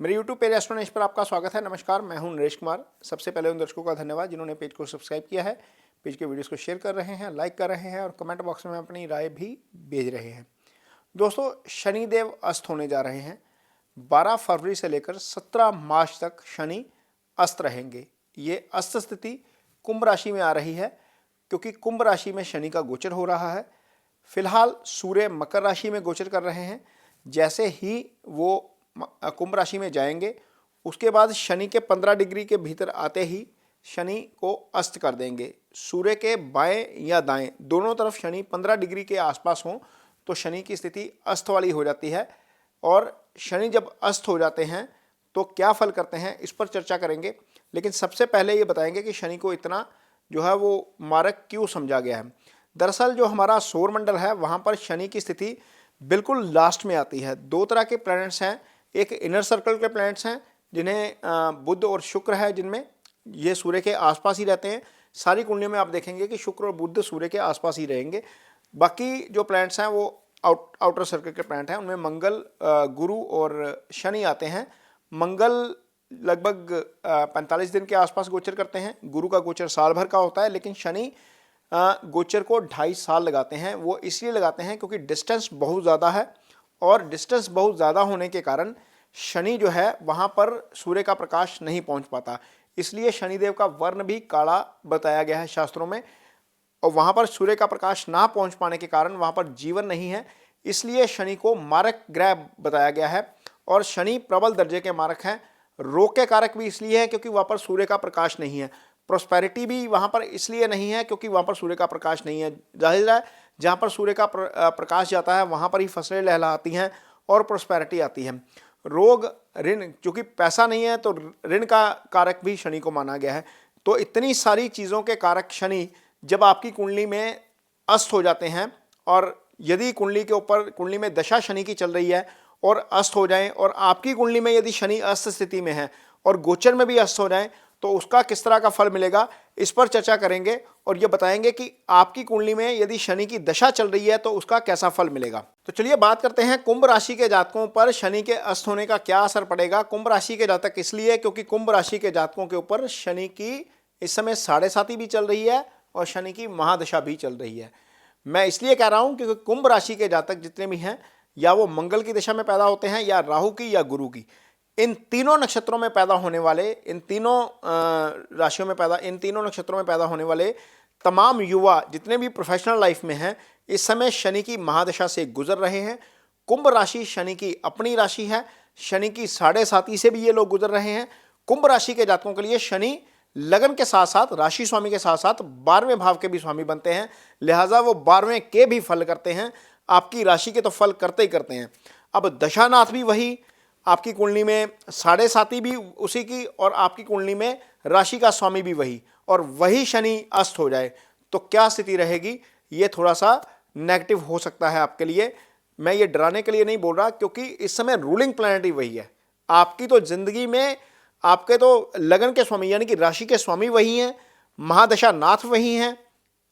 मेरे YouTube page astronomy पर आपका स्वागत है। नमस्कार, मैं हूं नरेश कुमार। सबसे पहले उन दर्शकों का धन्यवाद जिन्होंने पेज को सब्सक्राइब किया है, पेज के वीडियोस को शेयर कर रहे हैं, लाइक कर रहे हैं और कमेंट बॉक्स में अपनी राय भी भेज रहे हैं। दोस्तों, शनिदेव अस्त होने जा रहे हैं। 12 फरवरी से लेकर 17 मार्च तक शनि अस्त रहेंगे। ये अस्त स्थिति कुंभ राशि में आ रही है क्योंकि कुंभ राशि में शनि का गोचर हो रहा है। फिलहाल सूर्य मकर राशि में गोचर कर रहे हैं। जैसे ही वो कुंभ राशि में जाएंगे उसके बाद शनि के 15 डिग्री के भीतर आते ही शनि को अस्त कर देंगे। सूर्य के बाएं या दाएं दोनों तरफ शनि 15 डिग्री के आसपास हों तो शनि की स्थिति अस्त वाली हो जाती है। और शनि जब अस्त हो जाते हैं तो क्या फल करते हैं इस पर चर्चा करेंगे, लेकिन सबसे पहले ये बताएंगे कि शनि को इतना जो है वो मारक क्यों समझा गया है। दरअसल जो हमारा सौर मंडल है वहाँ पर शनि की स्थिति बिल्कुल लास्ट में आती है। दो तरह के प्लैनेट्स हैं, एक इनर सर्कल के प्लैनेट्स हैं जिन्हें बुध और शुक्र है, जिनमें ये सूर्य के आसपास ही रहते हैं। सारी कुंडलियों में आप देखेंगे कि शुक्र और बुध सूर्य के आसपास ही रहेंगे। बाकी जो प्लैनेट्स हैं वो आउटर सर्कल के प्लैनेट हैं, उनमें मंगल, गुरु और शनि आते हैं। मंगल लगभग 45 दिन के आसपास गोचर करते हैं। गुरु का गोचर साल भर का होता है, लेकिन शनि गोचर को 2.5 साल लगाते हैं। वो इसलिए लगाते हैं क्योंकि डिस्टेंस बहुत ज़्यादा है और डिस्टेंस बहुत ज़्यादा होने के कारण शनि जो है वहाँ पर सूर्य का प्रकाश नहीं पहुँच पाता। इसलिए शनिदेव का वर्ण भी काला बताया गया है शास्त्रों में। और वहाँ पर सूर्य का प्रकाश ना पहुँच पाने के कारण वहाँ पर जीवन नहीं है, इसलिए शनि को मारक ग्रह बताया गया है। और शनि प्रबल दर्जे के मारक हैं। रोग के कारक भी इसलिए है क्योंकि वहाँ पर सूर्य का प्रकाश नहीं है। प्रोस्पेरिटी भी वहाँ पर इसलिए नहीं है क्योंकि वहाँ पर सूर्य का प्रकाश नहीं है। जाहिर है जहाँ पर सूर्य का प्रकाश जाता है वहाँ पर ही फसलें लहलहाती हैं और प्रोस्पेरिटी आती है। रोग, ऋण, क्योंकि पैसा नहीं है तो ऋण का कारक भी शनि को माना गया है। तो इतनी सारी चीज़ों के कारक शनि जब आपकी कुंडली में अस्त हो जाते हैं, और यदि कुंडली में दशा शनि की चल रही है और अस्त हो जाएं, और आपकी कुंडली में यदि शनि अस्त स्थिति में है और गोचर में भी अस्त हो जाएं तो उसका किस तरह का फल मिलेगा इस पर चर्चा करेंगे। और ये बताएंगे कि आपकी कुंडली में यदि शनि की दशा चल रही है तो उसका कैसा फल मिलेगा। तो चलिए बात करते हैं कुंभ राशि के जातकों पर शनि के अस्त होने का क्या असर पड़ेगा। कुंभ राशि के जातक इसलिए क्योंकि कुंभ राशि के जातकों के ऊपर शनि की इस समय 7.5 भी चल रही है और शनि की महादशा भी चल रही है। मैं इसलिए कह रहा हूं क्योंकि कुंभ राशि के जातक जितने भी हैं, या वो मंगल की दशा में पैदा होते हैं या राहु की या गुरु की, इन तीनों नक्षत्रों में पैदा होने वाले, इन तीनों नक्षत्रों में पैदा होने वाले तमाम युवा जितने भी प्रोफेशनल लाइफ में हैं इस समय शनि की महादशा से गुजर रहे हैं। कुंभ राशि शनि की अपनी राशि है। शनि की 7.5 से भी ये लोग गुजर रहे हैं। कुंभ राशि के जातकों के लिए शनि लगन के साथ साथ, राशि स्वामी के साथ साथ 12वें भाव के भी स्वामी बनते हैं, लिहाजा वो 12वें के भी फल करते हैं। आपकी राशि के तो फल करते ही करते हैं। अब दशानाथ भी वही, आपकी कुंडली में 7.5 भी उसी की, और आपकी कुंडली में राशि का स्वामी भी वही, और वही शनि अस्त हो जाए तो क्या स्थिति रहेगी। ये थोड़ा सा नेगेटिव हो सकता है आपके लिए। मैं ये डराने के लिए नहीं बोल रहा, क्योंकि इस समय रूलिंग प्लैनेट ही वही है। आपकी तो जिंदगी में आपके तो लगन के स्वामी यानी कि राशि के स्वामी वही हैं, महादशा नाथ वही हैं,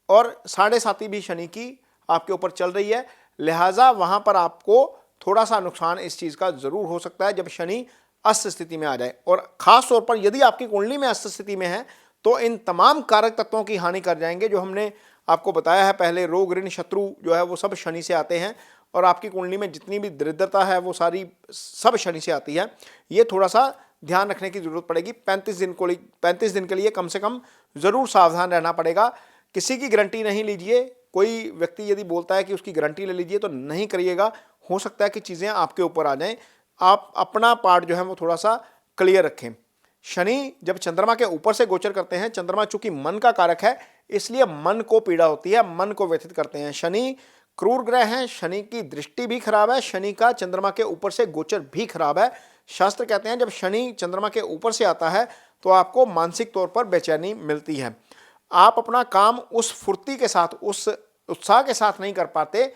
और 7.5 भी शनि की आपके ऊपर चल रही है। लिहाजा वहां पर आपको थोड़ा सा नुकसान इस चीज का जरूर हो सकता है जब शनि अस्त स्थिति में आ जाए। और खास तौर पर यदि आपकी कुंडली में अस्त स्थिति में है तो इन तमाम कारक तत्वों की हानि कर जाएंगे जो हमने आपको बताया है पहले। रोग, ऋण, शत्रु जो है वो सब शनि से आते हैं, और आपकी कुंडली में जितनी भी दरिद्रता है वो सारी सब शनि से आती है। ये थोड़ा सा ध्यान रखने की जरूरत पड़ेगी। 35 दिन के लिए कम से कम जरूर सावधान रहना पड़ेगा। किसी की गारंटी नहीं लीजिए। कोई व्यक्ति यदि बोलता है कि उसकी गारंटी ले लीजिए तो नहीं करिएगा। हो सकता है कि चीज़ें आपके ऊपर आ जाएं। आप अपना पार्ट जो है वो थोड़ा सा क्लियर रखें। शनि जब चंद्रमा के ऊपर से गोचर करते हैं, चंद्रमा चूंकि मन का कारक है इसलिए मन को पीड़ा होती है, मन को व्यथित करते हैं। शनि क्रूर ग्रह हैं, शनि की दृष्टि भी खराब है, शनि का चंद्रमा के ऊपर से गोचर भी खराब है। शास्त्र कहते हैं जब शनि चंद्रमा के ऊपर से आता है तो आपको मानसिक तौर पर बेचैनी मिलती है। आप अपना काम उस फुर्ती के साथ, उस उत्साह के साथ नहीं कर पाते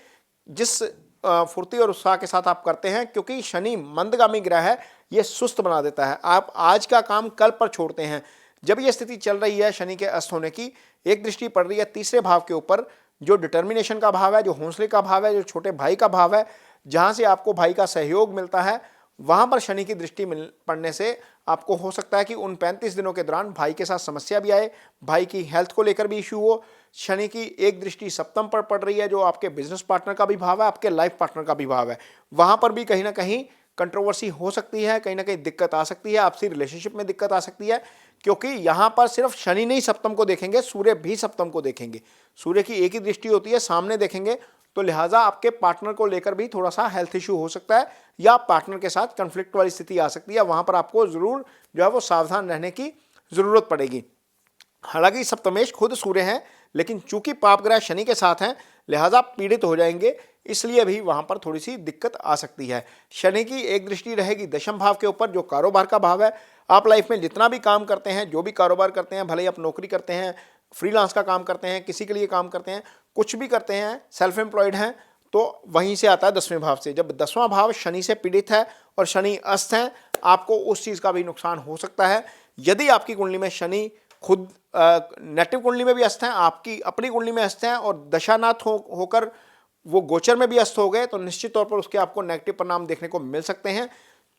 जिस फुर्ती और उत्साह के साथ आप करते हैं, क्योंकि शनि मंदगामी ग्रह है, ये सुस्त बना देता है। आप आज का काम कल पर छोड़ते हैं। जब ये स्थिति चल रही है शनि के अस्त होने की, एक दृष्टि पड़ रही है तीसरे भाव के ऊपर, जो डिटर्मिनेशन का भाव है, जो हौसले का भाव है, जो छोटे भाई का भाव है, जहां से आपको भाई का सहयोग मिलता है वहां पर शनि की दृष्टि पड़ने से आपको हो सकता है कि उन 35 दिनों के दौरान भाई के साथ समस्या भी आए, भाई की हेल्थ को लेकर भी इश्यू हो। शनि की एक दृष्टि सप्तम पर पड़ रही है, जो आपके बिजनेस पार्टनर का भी भाव है, आपके लाइफ पार्टनर का भी भाव है। वहां पर भी कहीं ना कहीं कंट्रोवर्सी हो सकती है, कहीं ना कहीं दिक्कत आ सकती है, आपसी रिलेशनशिप में दिक्कत आ सकती है, क्योंकि यहां पर सिर्फ शनि नहीं सप्तम को देखेंगे, सूर्य भी सप्तम को देखेंगे। सूर्य की एक ही दृष्टि होती है, सामने देखेंगे, तो लिहाजा आपके पार्टनर को लेकर भी थोड़ा सा हेल्थ इश्यू हो सकता है, या पार्टनर के साथ कंफ्लिक्ट वाली स्थिति आ सकती है। वहां पर आपको जरूर जो है वो सावधान रहने की जरूरत पड़ेगी। हालांकि सप्तमेश खुद सूर्य हैं, लेकिन चूंकि पाप ग्रह शनि के साथ हैं, लिहाजा पीड़ित हो जाएंगे, इसलिए भी वहां पर थोड़ी सी दिक्कत आ सकती है। शनि की एक दृष्टि रहेगी दशम भाव के ऊपर, जो कारोबार का भाव है। आप लाइफ में जितना भी काम करते हैं, जो भी कारोबार करते हैं, भले ही आप नौकरी करते हैं, फ्रीलांस का काम करते हैं, किसी के लिए काम करते हैं, कुछ भी करते हैं, सेल्फ एम्प्लॉयड हैं, तो वहीं से आता है 10वें भाव से। जब 10वां भाव शनि से पीड़ित है और शनि अस्त है, आपको उस चीज का भी नुकसान हो सकता है। यदि आपकी कुंडली में शनि खुद नेटिव कुंडली में भी अस्त हैं, आपकी अपनी कुंडली में अस्त हैं, और दशानाथ होकर वो गोचर में भी अस्त हो गए, तो निश्चित तौर पर उसके आपको नेगेटिव परिणाम देखने को मिल सकते हैं।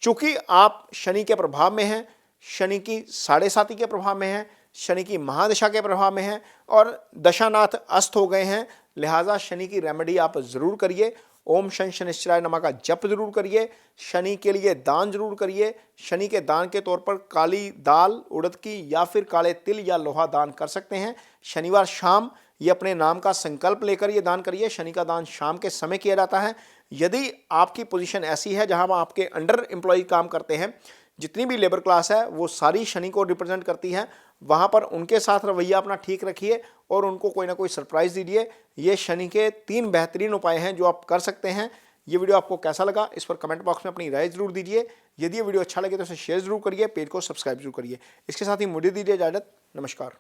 चूंकि आप शनि के प्रभाव में हैं, शनि की 7.5 के प्रभाव में हैं, शनि की महादशा के प्रभाव में हैं, और दशानाथ अस्त हो गए हैं, लिहाजा शनि की रेमेडी आप जरूर करिए। ओम शनि शनिश्चराय नमः का जप जरूर करिए। शनि के लिए दान जरूर करिए। शनि के दान के तौर पर काली दाल उड़द की, या फिर काले तिल या लोहा दान कर सकते हैं। शनिवार शाम ये अपने नाम का संकल्प लेकर ये दान करिए। शनि का दान शाम के समय किया जाता है। यदि आपकी पोजीशन ऐसी है जहां आपके अंडर एम्प्लॉय काम करते हैं, जितनी भी लेबर क्लास है वो सारी शनि को रिप्रेजेंट करती है, वहां पर उनके साथ रवैया अपना ठीक रखिए और उनको कोई ना कोई सरप्राइज दीजिए। ये शनि के 3 बेहतरीन उपाय हैं जो आप कर सकते हैं। ये वीडियो आपको कैसा लगा, इस पर कमेंट बॉक्स में अपनी राय जरूर दीजिए। यदि ये वीडियो अच्छा लगे तो इसे शेयर जरूर करिए, पेज को सब्सक्राइब जरूर करिए। इसके साथ ही मुझे दीजिए इजाजत। नमस्कार।